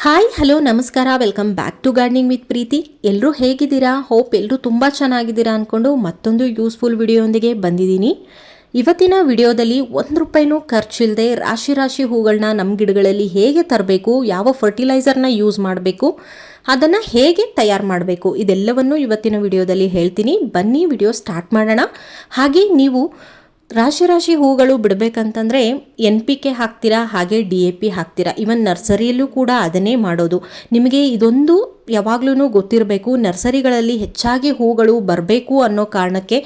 Hi hello ನಮಸ್ಕಾರ, welcome back to gardening with Preethi. ಎಲ್ಲರೂ ಹೇಗಿದ್ದೀರಾ? ಹೋಪ್ ಎಲ್ಲರೂ ತುಂಬ ಚೆನ್ನಾಗಿದ್ದೀರಾ ಅಂದ್ಕೊಂಡು ಮತ್ತೊಂದು ಯೂಸ್ಫುಲ್ ವಿಡಿಯೋದೊಂದಿಗೆ ಬಂದಿದ್ದೀನಿ. ಇವತ್ತಿನ ವಿಡಿಯೋದಲ್ಲಿ ₹1 ಖರ್ಚಿಲ್ಲದೆ ರಾಶಿ ರಾಶಿ ಹೂಗಳನ್ನ ನಮ್ಮ ಗಿಡಗಳಲ್ಲಿ ಹೇಗೆ ತರಬೇಕು, ಯಾವ ಫರ್ಟಿಲೈಸರ್ನ ಯೂಸ್ ಮಾಡಬೇಕು, ಅದನ್ನು ಹೇಗೆ ತಯಾರು ಮಾಡಬೇಕು, ಇದೆಲ್ಲವನ್ನು ಇವತ್ತಿನ ವಿಡಿಯೋದಲ್ಲಿ ಹೇಳ್ತೀನಿ. ಬನ್ನಿ ವಿಡಿಯೋ ಸ್ಟಾರ್ಟ್ ಮಾಡೋಣ. ಹಾಗೆ ನೀವು ರಾಶಿ ರಾಶಿ ಹೂಗಳು ಬಿಡಬೇಕಂತಂದರೆ NPK ಹಾಕ್ತೀರಾ, ಹಾಗೆ DAP ಹಾಕ್ತೀರಾ. ಇವನ್ ನರ್ಸರಿಯಲ್ಲೂ ಕೂಡ ಅದನ್ನೇ ಮಾಡೋದು. ನಿಮಗೆ ಇದೊಂದು ಯಾವಾಗಲೂ ಗೊತ್ತಿರಬೇಕು, ನರ್ಸರಿಗಳಲ್ಲಿ ಹೆಚ್ಚಾಗಿ ಹೂಗಳು ಬರಬೇಕು ಅನ್ನೋ ಕಾರಣಕ್ಕೆ,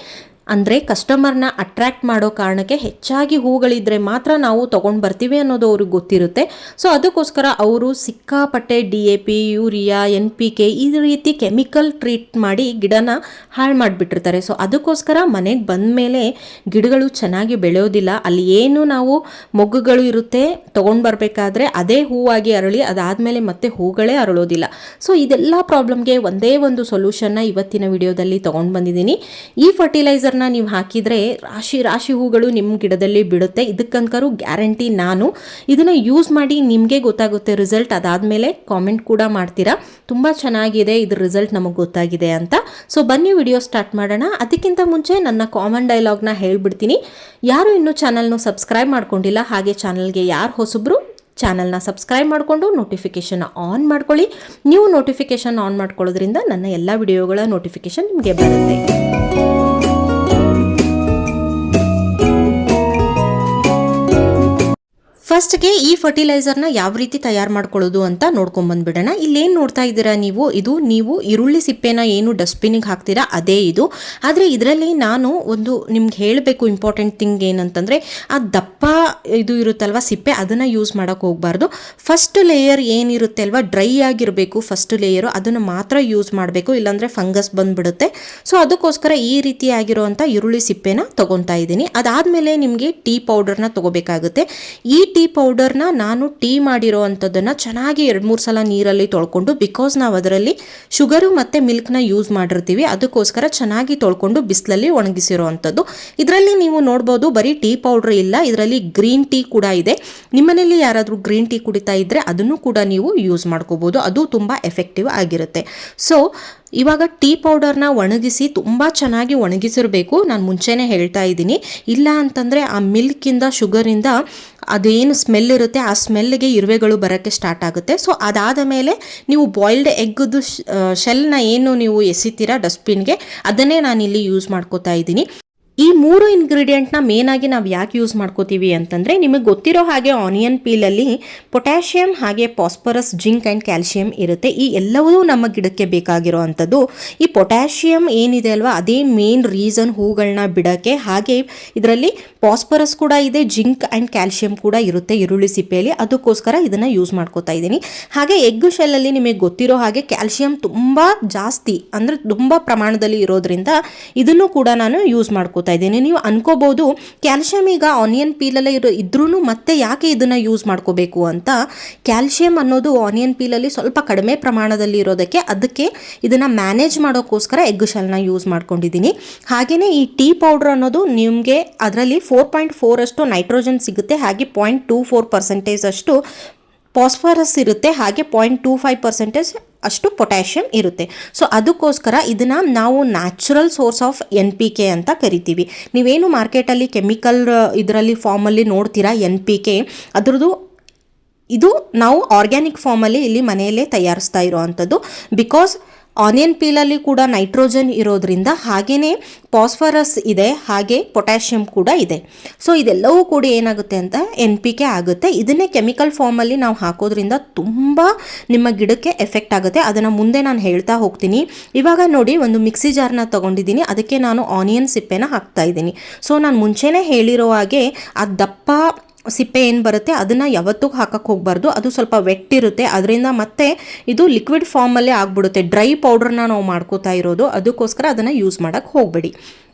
ಅಂದರೆ ಕಸ್ಟಮರ್ನ ಅಟ್ರ್ಯಾಕ್ಟ್ ಮಾಡೋ ಕಾರಣಕ್ಕೆ ಹೆಚ್ಚಾಗಿ ಹೂಗಳಿದ್ರೆ ಮಾತ್ರ ನಾವು ತೊಗೊಂಡು ಬರ್ತೀವಿ ಅನ್ನೋದು ಅವ್ರಿಗೆ ಗೊತ್ತಿರುತ್ತೆ. ಸೊ ಅದಕ್ಕೋಸ್ಕರ ಅವರು ಸಿಕ್ಕಾಪಟ್ಟೆ DAP, ಯೂರಿಯಾ, NPK ಈ ರೀತಿ ಕೆಮಿಕಲ್ ಟ್ರೀಟ್ ಮಾಡಿ ಗಿಡನ ಹಾಳು ಮಾಡಿಬಿಟ್ಟಿರ್ತಾರೆ. ಸೊ ಅದಕ್ಕೋಸ್ಕರ ಮನೆಗೆ ಬಂದ ಮೇಲೆ ಗಿಡಗಳು ಚೆನ್ನಾಗಿ ಬೆಳೆಯೋದಿಲ್ಲ. ಅಲ್ಲಿ ಏನು ನಾವು ಮೊಗ್ಗುಗಳು ಇರುತ್ತೆ ತೊಗೊಂಡು ಬರಬೇಕಾದ್ರೆ ಅದೇ ಹೂವಾಗಿ ಅರಳಿ ಅದಾದಮೇಲೆ ಮತ್ತೆ ಹೂಗಳೇ ಅರಳೋದಿಲ್ಲ. ಸೊ ಇದೆಲ್ಲ ಪ್ರಾಬ್ಲಮ್ಗೆ ಒಂದೇ ಒಂದು ಸೊಲ್ಯೂಷನ್ನ ಇವತ್ತಿನ ವಿಡಿಯೋದಲ್ಲಿ ತೊಗೊಂಡು ಬಂದಿದ್ದೀನಿ. ಈ ಫರ್ಟಿಲೈಸರ್ನ ನೀವು ಹಾಕಿದರೆ ರಾಶಿ ರಾಶಿ ಹೂಗಳು ನಿಮ್ಮ ಗಿಡದಲ್ಲಿ ಬಿಡುತ್ತೆ. ಇದಕ್ಕಂಕರು ಗ್ಯಾರಂಟಿ. ನಾನು ಇದನ್ನು ಯೂಸ್ ಮಾಡಿ ನಿಮಗೆ ಗೊತ್ತಾಗುತ್ತೆ ರಿಸಲ್ಟ್. ಅದಾದಮೇಲೆ ಕಾಮೆಂಟ್ ಕೂಡ ಮಾಡ್ತೀರಾ, ತುಂಬ ಚೆನ್ನಾಗಿದೆ, ಇದ್ರ ರಿಸಲ್ಟ್ ನಮಗೆ ಗೊತ್ತಾಗಿದೆ ಅಂತ. ಸೊ ಬನ್ನಿ ವಿಡಿಯೋ ಸ್ಟಾರ್ಟ್ ಮಾಡೋಣ. ಅದಕ್ಕಿಂತ ಮುಂಚೆ ನನ್ನ ಕಾಮನ್ ಡೈಲಾಗ್ನ ಹೇಳ್ಬಿಡ್ತೀನಿ. ಯಾರು ಇನ್ನೂ ಚಾನಲ್ನ ಸಬ್ಸ್ಕ್ರೈಬ್ ಮಾಡ್ಕೊಂಡಿಲ್ಲ, ಹಾಗೆ ಚಾನಲ್ಗೆ ಯಾರು ಹೊಸಬ್ರು ಚಾನಲ್ನ ಸಬ್ಸ್ಕ್ರೈಬ್ ಮಾಡಿಕೊಂಡು ನೋಟಿಫಿಕೇಷನ್ ಆನ್ ಮಾಡ್ಕೊಳ್ಳಿ. ನೀವು ನೋಟಿಫಿಕೇಷನ್ ಆನ್ ಮಾಡ್ಕೊಳ್ಳೋದ್ರಿಂದ ನನ್ನ ಎಲ್ಲ ವಿಡಿಯೋಗಳ ನೋಟಿಫಿಕೇಷನ್ ನಿಮಗೆ ಬರುತ್ತೆ. ಫಸ್ಟ್ಗೆ ಈ ಫರ್ಟಿಲೈಸರ್ನ ಯಾವ ರೀತಿ ತಯಾರು ಮಾಡ್ಕೊಳ್ಳೋದು ಅಂತ ನೋಡ್ಕೊಂಬಂದ್ಬಿಡೋಣ. ಇಲ್ಲೇನು ನೋಡ್ತಾ ಇದ್ದೀರಾ ನೀವು ಈರುಳ್ಳಿ ಸಿಪ್ಪೆನ ಏನು ಡಸ್ಟ್ಬಿನ್ನಿಗೆ ಹಾಕ್ತೀರಾ ಅದೇ ಇದು. ಆದರೆ ಇದರಲ್ಲಿ ನಾನು ಒಂದು ನಿಮ್ಗೆ ಹೇಳಬೇಕು ಇಂಪಾರ್ಟೆಂಟ್ ಥಿಂಗ್ ಏನಂತಂದರೆ, ಆ ದಪ್ಪ ಇದು ಇರುತ್ತಲ್ವ ಸಿಪ್ಪೆ, ಅದನ್ನು ಯೂಸ್ ಮಾಡೋಕ್ಕೆ ಹೋಗಬಾರ್ದು. ಫಸ್ಟ್ ಲೇಯರ್ ಏನಿರುತ್ತೆ ಅಲ್ವಾ, ಡ್ರೈ ಆಗಿರಬೇಕು ಫಸ್ಟ್ ಲೇಯರು, ಅದನ್ನು ಮಾತ್ರ ಯೂಸ್ ಮಾಡಬೇಕು, ಇಲ್ಲಾಂದರೆ ಫಂಗಸ್ ಬಂದುಬಿಡುತ್ತೆ. ಸೊ ಅದಕ್ಕೋಸ್ಕರ ಈ ರೀತಿ ಆಗಿರೋವಂಥ ಈರುಳ್ಳಿ ಸಿಪ್ಪೆನ ತೊಗೊತಾ ಇದ್ದೀನಿ. ಅದಾದಮೇಲೆ ನಿಮಗೆ ಟೀ ಪೌಡರ್ನ ತೊಗೋಬೇಕಾಗುತ್ತೆ. ಈ ಟೀ ಪೌಡರ್ನ ನಾನು ಟೀ ಮಾಡಿರೋ ಅಂಥದ್ದನ್ನು ಚೆನ್ನಾಗಿ 2-3 ಸಲ ನೀರಲ್ಲಿ ತೊಳ್ಕೊಂಡು, ಬಿಕಾಸ್ ನಾವು ಅದರಲ್ಲಿ ಶುಗರು ಮತ್ತು ಮಿಲ್ಕ್ನ ಯೂಸ್ ಮಾಡಿರ್ತೀವಿ, ಅದಕ್ಕೋಸ್ಕರ ಚೆನ್ನಾಗಿ ತೊಳ್ಕೊಂಡು ಬಿಸಿಲಲ್ಲಿ ಒಣಗಿಸಿರೋ ಅಂಥದ್ದು. ಇದರಲ್ಲಿ ನೀವು ನೋಡ್ಬೋದು ಬರೀ ಟೀ ಪೌಡ್ರ್ ಇಲ್ಲ, ಇದರಲ್ಲಿ ಗ್ರೀನ್ ಟೀ ಕೂಡ ಇದೆ. ನಿಮ್ಮನೇಲಿ ಯಾರಾದರೂ ಗ್ರೀನ್ ಟೀ ಕುಡಿತಾ ಇದ್ದರೆ ಅದನ್ನು ಕೂಡ ನೀವು ಯೂಸ್ ಮಾಡ್ಕೋಬೋದು, ಅದು ತುಂಬ ಎಫೆಕ್ಟಿವ್ ಆಗಿರುತ್ತೆ. ಸೊ ಇವಾಗ ಟೀ ಪೌಡರ್ನ ಒಣಗಿಸಿ ತುಂಬ ಚೆನ್ನಾಗಿ ಒಣಗಿಸಿರಬೇಕು. ನಾನು ಮುಂಚೆನೇ ಹೇಳ್ತಾ ಇದ್ದೀನಿ, ಇಲ್ಲ ಅಂತಂದರೆ ಆ ಮಿಲ್ಕಿಂದ ಶುಗರಿಂದ ಅದೇನು ಸ್ಮೆಲ್ ಇರುತ್ತೆ ಆ ಸ್ಮೆಲ್ಗೆ ಇರುವೆಗಳು ಬರೋಕ್ಕೆ ಸ್ಟಾರ್ಟ್ ಆಗುತ್ತೆ. ಸೊ ಅದಾದ ಮೇಲೆ ನೀವು ಬಾಯ್ಲ್ಡ್ ಎಗ್ಗದು ಶೆಲ್ನ ಏನು ನೀವು ಎಸಿತೀರಾ ಡಸ್ಟ್ಬಿನ್ಗೆ, ಅದನ್ನೇ ನಾನಿಲ್ಲಿ ಯೂಸ್ ಮಾಡ್ಕೋತಾ ಇದ್ದೀನಿ. ಈ 3 ಇಂಗ್ರೀಡಿಯೆಂಟ್ನ ಮೇನಾಗಿ ನಾವು ಯಾಕೆ ಯೂಸ್ ಮಾಡ್ಕೋತೀವಿ ಅಂತಂದರೆ, ನಿಮಗೆ ಗೊತ್ತಿರೋ ಹಾಗೆ ಆನಿಯನ್ ಪೀಲಲ್ಲಿ ಪೊಟ್ಯಾಷಿಯಮ್ ಹಾಗೆ ಫಾಸ್ಫರಸ್, ಜಿಂಕ್ ಆ್ಯಂಡ್ ಕ್ಯಾಲ್ಶಿಯಂ ಇರುತ್ತೆ. ಈ ಎಲ್ಲವೂ ನಮ್ಮ ಗಿಡಕ್ಕೆ ಬೇಕಾಗಿರೋ ಅಂಥದ್ದು. ಈ ಪೊಟ್ಯಾಷಿಯಮ್ ಏನಿದೆ ಅಲ್ವಾ, ಅದೇ ಮೇನ್ ರೀಸನ್ ಹೂಗಳನ್ನ ಬಿಡೋಕ್ಕೆ. ಹಾಗೆ ಇದರಲ್ಲಿ ಫಾಸ್ಫರಸ್ ಕೂಡ ಇದೆ, ಜಿಂಕ್ ಆ್ಯಂಡ್ ಕ್ಯಾಲ್ಶಿಯಂ ಕೂಡ ಇರುತ್ತೆ ಈರುಳ್ಳಿ ಸಿಪ್ಪೆಯಲ್ಲಿ, ಅದಕ್ಕೋಸ್ಕರ ಇದನ್ನು ಯೂಸ್ ಮಾಡ್ಕೋತಾ ಇದ್ದೀನಿ. ಹಾಗೆ ಎಗ್ ಶೆಲ್ಲಲ್ಲಿ ನಿಮಗೆ ಗೊತ್ತಿರೋ ಹಾಗೆ ಕ್ಯಾಲ್ಶಿಯಂ ತುಂಬ ಜಾಸ್ತಿ, ಅಂದರೆ ತುಂಬ ಪ್ರಮಾಣದಲ್ಲಿ ಇರೋದ್ರಿಂದ ಇದನ್ನು ಕೂಡ ನಾನು ಯೂಸ್ ಮಾಡ್ಕೋತಾ ಇದ್ದೀನಿ. ನೀವು ಅನ್ಕೋಬಹುದು ಕ್ಯಾಲ್ಶಿಯಂ ಈಗ ಆನಿಯನ್ ಪೀಲಲ್ಲೇ ಇದ್ರೂ ಮತ್ತೆ ಯಾಕೆ ಇದನ್ನ ಯೂಸ್ ಮಾಡ್ಕೋಬೇಕು ಅಂತ. ಕ್ಯಾಲ್ಶಿಯಂ ಅನ್ನೋದು ಆನಿಯನ್ ಪೀಲಲ್ಲಿ ಸ್ವಲ್ಪ ಕಡಿಮೆ ಪ್ರಮಾಣದಲ್ಲಿ ಇರೋದಕ್ಕೆ, ಅದಕ್ಕೆ ಇದನ್ನ ಮ್ಯಾನೇಜ್ ಮಾಡೋಕ್ಕೋಸ್ಕರ ಎಗ್ ಶೆಲ್ನ ಯೂಸ್ ಮಾಡ್ಕೊಂಡಿದ್ದೀನಿ. ಹಾಗೆಯೇ ಈ ಟೀ ಪೌಡರ್ ಅನ್ನೋದು ನಿಮಗೆ ಅದರಲ್ಲಿ 4.4 ಅಷ್ಟು ನೈಟ್ರೋಜನ್ ಸಿಗುತ್ತೆ, ಹಾಗೆ 0.24% ಅಷ್ಟು ಫಾಸ್ಫರಸ್ ಇರುತ್ತೆ, ಹಾಗೆ 0.25% ಅಷ್ಟು ಪೊಟ್ಯಾಷಿಯಂ ಇರುತ್ತೆ. ಸೊ ಅದಕ್ಕೋಸ್ಕರ ಇದನ್ನು ನಾವು ನ್ಯಾಚುರಲ್ ಸೋರ್ಸ್ ಆಫ್ NPK ಅಂತ ಕರಿತೀವಿ. ನೀವೇನು ಮಾರ್ಕೆಟಲ್ಲಿ ಕೆಮಿಕಲ್ ಇದರಲ್ಲಿ ಫಾರ್ಮಲ್ಲಿ ನೋಡ್ತೀರಾ NPK, ಅದರದ್ದು ಇದು ನಾವು ಆರ್ಗ್ಯಾನಿಕ್ ಫಾರ್ಮಲ್ಲಿ ಇಲ್ಲಿ ಮನೆಯಲ್ಲೇ ತಯಾರಿಸ್ತಾ ಇರೋ ಅಂಥದ್ದು. ಬಿಕಾಸ್ ಆನಿಯನ್ ಪೀಲಲ್ಲಿ ಕೂಡ ನೈಟ್ರೋಜನ್ ಇರೋದ್ರಿಂದ, ಹಾಗೆಯೇ ಫಾಸ್ಫರಸ್ ಇದೆ, ಹಾಗೆ ಪೊಟ್ಯಾಷಿಯಂ ಕೂಡ ಇದೆ. ಸೊ ಇದೆಲ್ಲವೂ ಕೂಡ ಏನಾಗುತ್ತೆ ಅಂತ NPK ಆಗುತ್ತೆ. ಇದನ್ನೇ ಕೆಮಿಕಲ್ ಫಾರ್ಮಲ್ಲಿ ನಾವು ಹಾಕೋದ್ರಿಂದ ತುಂಬ ನಿಮ್ಮ ಗಿಡಕ್ಕೆ ಎಫೆಕ್ಟ್ ಆಗುತ್ತೆ. ಅದನ್ನು ಮುಂದೆ ನಾನು ಹೇಳ್ತಾ ಹೋಗ್ತೀನಿ. ಇವಾಗ ನೋಡಿ, ಒಂದು ಮಿಕ್ಸಿ ಜಾರ್ನ ತೊಗೊಂಡಿದ್ದೀನಿ, ಅದಕ್ಕೆ ನಾನು ಆನಿಯನ್ ಸಿಪ್ಪೆನ ಹಾಕ್ತಾ ಇದ್ದೀನಿ. ಸೊ ನಾನು ಮುಂಚೆನೇ ಹೇಳಿರೋ ಹಾಗೆ ಆ ದಪ್ಪ ಸಿಪ್ಪೆ ಏನು ಬರುತ್ತೆ ಅದನ್ನು ಯಾವತ್ತೂ ಹಾಕಕ್ಕೆ ಹೋಗಬಾರ್ದು, ಅದು ಸ್ವಲ್ಪ ವೆಟ್ ಇರುತ್ತೆ, ಅದರಿಂದ ಮತ್ತೆ ಇದು ಲಿಕ್ವಿಡ್ ಫಾರ್ಮಲ್ಲೇ ಆಗಿಬಿಡುತ್ತೆ. ಡ್ರೈ ಪೌಡ್ರನ್ನ ನಾವು ಮಾಡ್ಕೋತಾ ಇರೋದು, ಅದಕ್ಕೋಸ್ಕರ ಅದನ್ನು ಯೂಸ್ ಮಾಡೋಕ್ಕೆ ಹೋಗಬೇಡಿ.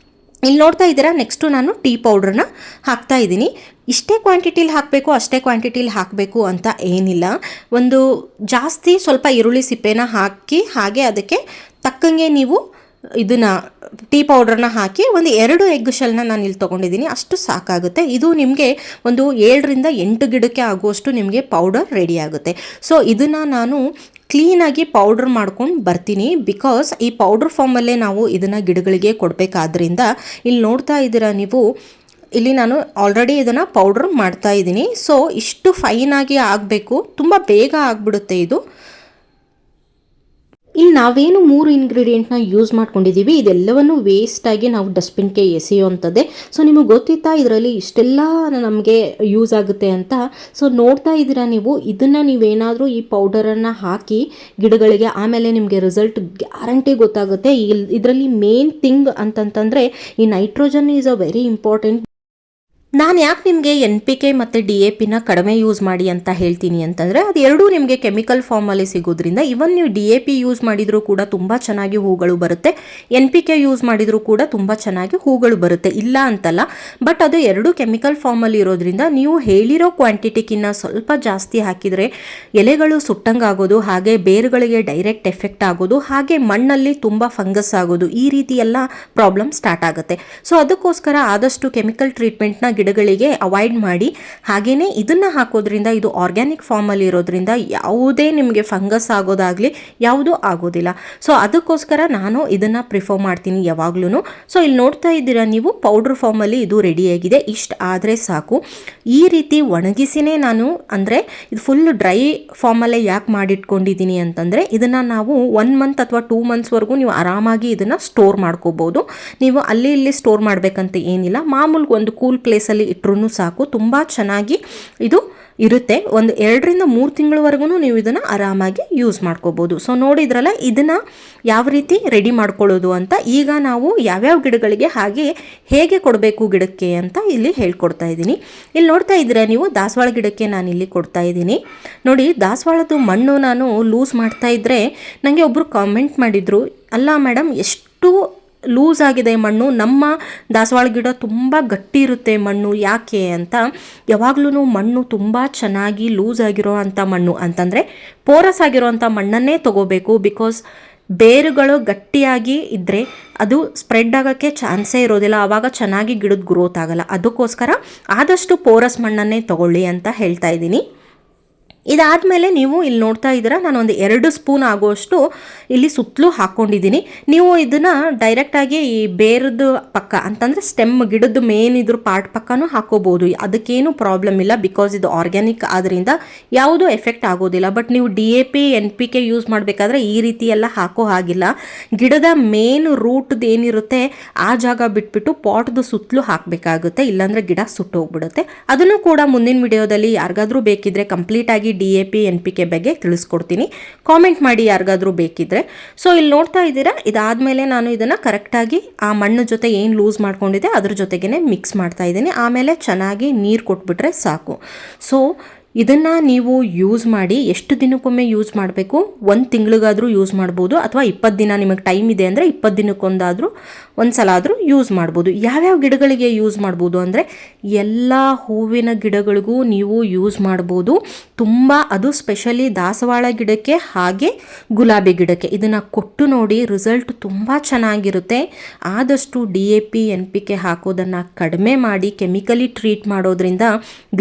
ಇಲ್ಲಿ ನೋಡ್ತಾ ಇದ್ದೀರಾ, ನೆಕ್ಸ್ಟು ನಾನು ಟೀ ಪೌಡ್ರನ್ನ ಹಾಕ್ತಾ ಇದ್ದೀನಿ. ಇಷ್ಟೇ ಕ್ವಾಂಟಿಟಿಲಿ ಹಾಕಬೇಕು ಅಷ್ಟೇ ಕ್ವಾಂಟಿಟಿಲಿ ಹಾಕಬೇಕು ಅಂತ ಏನಿಲ್ಲ. ಒಂದು ಜಾಸ್ತಿ ಸ್ವಲ್ಪ ಈರುಳ್ಳಿ ಸಿಪ್ಪೆನ ಹಾಕಿ, ಹಾಗೆ ಅದಕ್ಕೆ ತಕ್ಕಂಗೆ ನೀವು ಇದನ್ನು ಟೀ ಪೌಡ್ರನ್ನ ಹಾಕಿ ಒಂದು 2 ಎಗ್ ಶೆಲ್ನ ನಾನು ಇಲ್ಲಿ ತೊಗೊಂಡಿದ್ದೀನಿ, ಅಷ್ಟು ಸಾಕಾಗುತ್ತೆ. ಇದು ನಿಮಗೆ ಒಂದು 7ರಿಂದ 8 ಗಿಡಕ್ಕೆ ಆಗುವಷ್ಟು ನಿಮಗೆ ಪೌಡರ್ ರೆಡಿ ಆಗುತ್ತೆ. ಸೊ ಇದನ್ನು ನಾನು ಕ್ಲೀನಾಗಿ ಪೌಡ್ರ್ ಮಾಡ್ಕೊಂಡು ಬರ್ತೀನಿ, ಬಿಕಾಸ್ ಈ ಪೌಡ್ರ್ ಫಾರ್ಮಲ್ಲೇ ನಾವು ಇದನ್ನು ಗಿಡಗಳಿಗೆ ಕೊಡಬೇಕಾದ್ರಿಂದ. ಇಲ್ಲಿ ನೋಡ್ತಾ ಇದ್ದೀರಾ ನೀವು, ಇಲ್ಲಿ ನಾನು ಆಲ್ರೆಡಿ ಇದನ್ನು ಪೌಡ್ರ್ ಮಾಡ್ತಾ ಇದ್ದೀನಿ. ಸೊ ಇಷ್ಟು ಫೈನಾಗಿ ಆಗಬೇಕು, ತುಂಬ ಬೇಗ ಆಗಿಬಿಡುತ್ತೆ ಇದು. ಇಲ್ಲಿ ನಾವೇನು 3 ಇಂಗ್ರೀಡಿಯೆಂಟ್ನ ಯೂಸ್ ಮಾಡ್ಕೊಂಡಿದ್ದೀವಿ, ಇದೆಲ್ಲವನ್ನು ವೇಸ್ಟಾಗಿ ನಾವು ಡಸ್ಟ್ಬಿನ್ಗೆ ಎಸೆಯುವಂಥದ್ದೇ. ಸೊ ನಿಮಗೆ ಗೊತ್ತಿತ್ತಾ ಇದರಲ್ಲಿ ಇಷ್ಟೆಲ್ಲ ನಮಗೆ ಯೂಸ್ ಆಗುತ್ತೆ ಅಂತ? ಸೊ ನೋಡ್ತಾ ಇದ್ದೀರಾ ನೀವು, ಇದನ್ನು ನೀವೇನಾದರೂ ಈ ಪೌಡರನ್ನು ಹಾಕಿ ಗಿಡಗಳಿಗೆ, ಆಮೇಲೆ ನಿಮಗೆ ರಿಸಲ್ಟ್ ಗ್ಯಾರಂಟಿ ಗೊತ್ತಾಗುತ್ತೆ. ಇದರಲ್ಲಿ ಮೇನ್ ಥಿಂಗ್ ಅಂತಂತಂದರೆ ಈ nitrogen is a very important. ನಾನು ಯಾಕೆ ನಿಮಗೆ NPK ಮತ್ತು DAPನ ಕಡಿಮೆ ಯೂಸ್ ಮಾಡಿ ಅಂತ ಹೇಳ್ತೀನಿ ಅಂತಂದರೆ, ಅದು ಎರಡೂ ನಿಮಗೆ ಕೆಮಿಕಲ್ ಫಾರ್ಮಲ್ಲಿ ಸಿಗೋದ್ರಿಂದ. ಇವನ್ ನೀವು DAP ಯೂಸ್ ಮಾಡಿದರೂ ಕೂಡ ತುಂಬ ಚೆನ್ನಾಗಿ ಹೂಗಳು ಬರುತ್ತೆ, NPK ಯೂಸ್ ಮಾಡಿದರೂ ಕೂಡ ತುಂಬ ಚೆನ್ನಾಗಿ ಹೂಗಳು ಬರುತ್ತೆ, ಇಲ್ಲ ಅಂತಲ್ಲ. ಬಟ್ ಅದು ಎರಡೂ ಕೆಮಿಕಲ್ ಫಾರ್ಮಲ್ಲಿ ಇರೋದ್ರಿಂದ ನೀವು ಹೇಳಿರೋ ಕ್ವಾಂಟಿಟಿಗಿನ್ನ ಸ್ವಲ್ಪ ಜಾಸ್ತಿ ಹಾಕಿದರೆ ಎಲೆಗಳು ಸುಟ್ಟಂಗಾಗೋದು, ಹಾಗೆ ಬೇರುಗಳಿಗೆ ಡೈರೆಕ್ಟ್ ಎಫೆಕ್ಟ್ ಆಗೋದು, ಹಾಗೆ ಮಣ್ಣಲ್ಲಿ ತುಂಬ ಫಂಗಸ್ ಆಗೋದು, ಈ ರೀತಿ ಎಲ್ಲ ಪ್ರಾಬ್ಲಮ್ ಸ್ಟಾರ್ಟ್ ಆಗುತ್ತೆ. ಸೊ ಅದಕ್ಕೋಸ್ಕರ ಆದಷ್ಟು ಕೆಮಿಕಲ್ ಟ್ರೀಟ್ಮೆಂಟ್ನ ಗಿಡಗಳಿಗೆ ಅವಾಯ್ಡ್ ಮಾಡಿ. ಹಾಗೆಯೇ ಇದನ್ನು ಹಾಕೋದ್ರಿಂದ, ಇದು ಆರ್ಗ್ಯಾನಿಕ್ ಫಾರ್ಮಲ್ಲಿ ಇರೋದ್ರಿಂದ ಯಾವುದೇ ನಿಮಗೆ ಫಂಗಸ್ ಆಗೋದಾಗಲಿ ಯಾವುದೂ ಆಗೋದಿಲ್ಲ. ಸೊ ಅದಕ್ಕೋಸ್ಕರ ನಾನು ಇದನ್ನು ಪ್ರಿಫರ್ ಮಾಡ್ತೀನಿ ಯಾವಾಗ್ಲೂ. ಸೊ ಇಲ್ಲಿ ನೋಡ್ತಾ ಇದ್ದೀರಾ ನೀವು, ಪೌಡ್ರ್ ಫಾರ್ಮಲ್ಲಿ ಇದು ರೆಡಿಯಾಗಿದೆ. ಇಷ್ಟು ಆದರೆ ಸಾಕು. ಈ ರೀತಿ ಒಣಗಿಸಿನೇ ನಾನು, ಅಂದರೆ ಇದು ಫುಲ್ ಡ್ರೈ ಫಾರ್ಮಲ್ಲೇ ಯಾಕೆ ಮಾಡಿಟ್ಕೊಂಡಿದ್ದೀನಿ ಅಂತಂದರೆ, ಇದನ್ನು ನಾವು 1 ಮಂತ್ ಅಥವಾ 2 ಮಂತ್ಸ್ವರೆಗೂ ನೀವು ಆರಾಮಾಗಿ ಇದನ್ನು ಸ್ಟೋರ್ ಮಾಡ್ಕೋಬೋದು. ನೀವು ಅಲ್ಲಿ ಇಲ್ಲಿ ಸ್ಟೋರ್ ಮಾಡಬೇಕಂತ ಏನಿಲ್ಲ, ಮಾಮೂಲಿ ಒಂದು ಕೂಲ್ ಪ್ಲೇಸಲ್ಲಿ ಇಟ್ಟರೂ ಸಾಕು, ತುಂಬ ಚೆನ್ನಾಗಿ ಇದು ಇರುತ್ತೆ. ಒಂದು 2ರಿಂದ 3 ತಿಂಗಳವರೆಗೂ ನೀವು ಇದನ್ನು ಆರಾಮಾಗಿ ಯೂಸ್ ಮಾಡ್ಕೋಬೋದು. ಸೊ ನೋಡಿದ್ರಲ್ಲ ಇದನ್ನು ಯಾವ ರೀತಿ ರೆಡಿ ಮಾಡ್ಕೊಳ್ಳೋದು ಅಂತ. ಈಗ ನಾವು ಯಾವ್ಯಾವ ಗಿಡಗಳಿಗೆ ಹಾಗೆ ಹೇಗೆ ಕೊಡಬೇಕು ಗಿಡಕ್ಕೆ ಅಂತ ಇಲ್ಲಿ ಹೇಳ್ಕೊಡ್ತಾ ಇದ್ದೀನಿ. ಇಲ್ಲಿ ನೋಡ್ತಾ ಇದ್ದೀರಾ ನೀವು, ದಾಸವಾಳ ಗಿಡಕ್ಕೆ ನಾನು ಇಲ್ಲಿ ಕೊಡ್ತಾ ಇದ್ದೀನಿ. ನೋಡಿ, ದಾಸವಾಳದ್ದು ಮಣ್ಣು ನಾನು ಲೂಸ್ ಮಾಡ್ತಾ ಇದ್ದರೆ ನನಗೆ ಒಬ್ಬರು ಕಾಮೆಂಟ್ ಮಾಡಿದರು, ಅಲ್ಲ ಮೇಡಮ್ ಎಷ್ಟು ಲೂಸ್ ಆಗಿದೆ ಮಣ್ಣು, ನಮ್ಮ ದಾಸವಾಳ ಗಿಡ ತುಂಬ ಗಟ್ಟಿ ಇರುತ್ತೆ ಮಣ್ಣು, ಯಾಕೆ ಅಂತ. ಯಾವಾಗಲೂ ಮಣ್ಣು ತುಂಬ ಚೆನ್ನಾಗಿ ಲೂಸ್ ಆಗಿರೋ ಅಂಥ ಮಣ್ಣು ಅಂತಂದರೆ ಪೋರಸ್ ಆಗಿರೋ ಅಂಥ ಮಣ್ಣನ್ನೇ ತೊಗೋಬೇಕು. ಬಿಕಾಸ್ ಬೇರುಗಳು ಗಟ್ಟಿಯಾಗಿ ಇದ್ದರೆ ಅದು ಸ್ಪ್ರೆಡ್ ಆಗೋಕ್ಕೆ ಚಾನ್ಸೇ ಇರೋದಿಲ್ಲ, ಆವಾಗ ಚೆನ್ನಾಗಿ ಗಿಡದ ಗ್ರೋತ್ ಆಗಲ್ಲ. ಅದಕ್ಕೋಸ್ಕರ ಆದಷ್ಟು ಪೋರಸ್ ಮಣ್ಣನ್ನೇ ತೊಗೊಳ್ಳಿ ಅಂತ ಹೇಳ್ತಾ ಇದ್ದೀನಿ. ಇದಾದಮೇಲೆ ನೀವು ಇಲ್ಲಿ ನೋಡ್ತಾ ಇದ್ದೀರಾ, ನಾನು ಒಂದು 2 ಸ್ಪೂನ್ ಆಗುವಷ್ಟು ಇಲ್ಲಿ ಸುತ್ತಲೂ ಹಾಕ್ಕೊಂಡಿದ್ದೀನಿ. ನೀವು ಇದನ್ನು ಡೈರೆಕ್ಟಾಗಿ ಈ ಬೇರದ ಪಕ್ಕ ಅಂತಂದರೆ ಸ್ಟೆಮ್, ಗಿಡದ ಮೇನ್ ಇದ್ರ ಪಾರ್ಟ್ ಪಕ್ಕನೂ ಹಾಕೋಬೋದು, ಅದಕ್ಕೇನು ಪ್ರಾಬ್ಲಮ್ ಇಲ್ಲ. ಬಿಕಾಸ್ ಇದು ಆರ್ಗ್ಯಾನಿಕ್ ಆದ್ದರಿಂದ ಯಾವುದೂ ಎಫೆಕ್ಟ್ ಆಗೋದಿಲ್ಲ. ಬಟ್ ನೀವು DAP NPK ಯೂಸ್ ಮಾಡಬೇಕಾದ್ರೆ ಈ ರೀತಿ ಎಲ್ಲ ಹಾಕೋ ಹಾಗಿಲ್ಲ. ಗಿಡದ ಮೇನ್ ರೂಟ್ದು ಏನಿರುತ್ತೆ ಆ ಜಾಗ ಬಿಟ್ಬಿಟ್ಟು ಪಾಟ್ದು ಸುತ್ತಲೂ ಹಾಕಬೇಕಾಗುತ್ತೆ, ಇಲ್ಲಾಂದರೆ ಗಿಡ ಸುಟ್ಟೋಗ್ಬಿಡುತ್ತೆ. ಅದನ್ನು ಕೂಡ ಮುಂದಿನ ವಿಡಿಯೋದಲ್ಲಿ ಯಾರಿಗಾದ್ರೂ ಬೇಕಿದ್ರೆ ಕಂಪ್ಲೀಟಾಗಿ DAP NPK ಬಗ್ಗೆ ತಿಳಿಸ್ಕೊಡ್ತೀನಿ, ಕಾಮೆಂಟ್ ಮಾಡಿ ಯಾರಿಗಾದ್ರೂ ಬೇಕಿದ್ರೆ. ಸೊ ಇಲ್ಲಿ ನೋಡ್ತಾ ಇದ್ದೀರಾ, ಇದಾದಮೇಲೆ ನಾನು ಇದನ್ನು ಕರೆಕ್ಟಾಗಿ ಆ ಮಣ್ಣು ಜೊತೆ ಏನು ಲೂಸ್ ಮಾಡ್ಕೊಂಡಿದ್ದೆ ಅದ್ರ ಜೊತೆಗೇ ಮಿಕ್ಸ್ ಮಾಡ್ತಾ ಇದ್ದೀನಿ. ಆಮೇಲೆ ಚೆನ್ನಾಗಿ ನೀರು ಕೊಟ್ಬಿಟ್ರೆ ಸಾಕು. ಸೊ ಇದನ್ನು ನೀವು ಯೂಸ್ ಮಾಡಿ, ಎಷ್ಟು ದಿನಕ್ಕೊಮ್ಮೆ ಯೂಸ್ ಮಾಡಬೇಕು, 1 ತಿಂಗಳಿಗಾದರೂ ಯೂಸ್ ಮಾಡ್ಬೋದು, ಅಥವಾ 20 ದಿನ ನಿಮಗೆ ಟೈಮ್ ಇದೆ ಅಂದರೆ 20 ದಿನಕ್ಕೊಂದಾದರೂ ಒಂದು ಸಲ ಆದರೂ ಯೂಸ್ ಮಾಡ್ಬೋದು. ಯಾವ್ಯಾವ ಗಿಡಗಳಿಗೆ ಯೂಸ್ ಮಾಡ್ಬೋದು ಅಂದರೆ ಎಲ್ಲ ಹೂವಿನ ಗಿಡಗಳಿಗೂ ನೀವು ಯೂಸ್ ಮಾಡ್ಬೋದು. ತುಂಬ, ಅದು ಸ್ಪೆಷಲಿ ದಾಸವಾಳ ಗಿಡಕ್ಕೆ ಹಾಗೆ ಗುಲಾಬಿ ಗಿಡಕ್ಕೆ ಇದನ್ನು ಕೊಟ್ಟು ನೋಡಿ, ರಿಸಲ್ಟ್ ತುಂಬ ಚೆನ್ನಾಗಿರುತ್ತೆ. ಆದಷ್ಟು DAP NPK ಹಾಕೋದನ್ನು ಕಡಿಮೆ ಮಾಡಿ, ಕೆಮಿಕಲಿ ಟ್ರೀಟ್ ಮಾಡೋದ್ರಿಂದ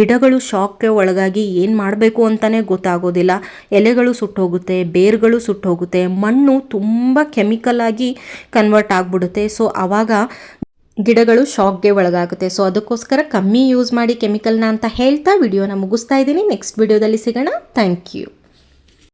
ಗಿಡಗಳು ಶಾಕ್ಗೆ ಒಳಗಾಗಿ ಏನು ಮಾಡಬೇಕು ಅಂತಲೇ ಗೊತ್ತಾಗೋದಿಲ್ಲ. ಎಲೆಗಳು ಸುಟ್ಟೋಗುತ್ತೆ, ಬೇರುಗಳು ಸುಟ್ಟೋಗುತ್ತೆ, ಮಣ್ಣು ತುಂಬ ಕೆಮಿಕಲ್ ಆಗಿ ಕನ್ವರ್ಟ್ ಆಗಿಬಿಡುತ್ತೆ. ಸೊ ಆವಾಗ ಗಿಡಗಳು ಶಾಕ್ಗೆ ಒಳಗಾಗುತ್ತೆ. ಸೊ ಅದಕ್ಕೋಸ್ಕರ ಕಮ್ಮಿ ಯೂಸ್ ಮಾಡಿ ಕೆಮಿಕಲ್ನ ಅಂತ ಹೇಳ್ತಾ ವಿಡಿಯೋನ ಮುಗಿಸ್ತಾ ಇದ್ದೀನಿ. ನೆಕ್ಸ್ಟ್ ವಿಡಿಯೋದಲ್ಲಿ ಸಿಗೋಣ. Thank you.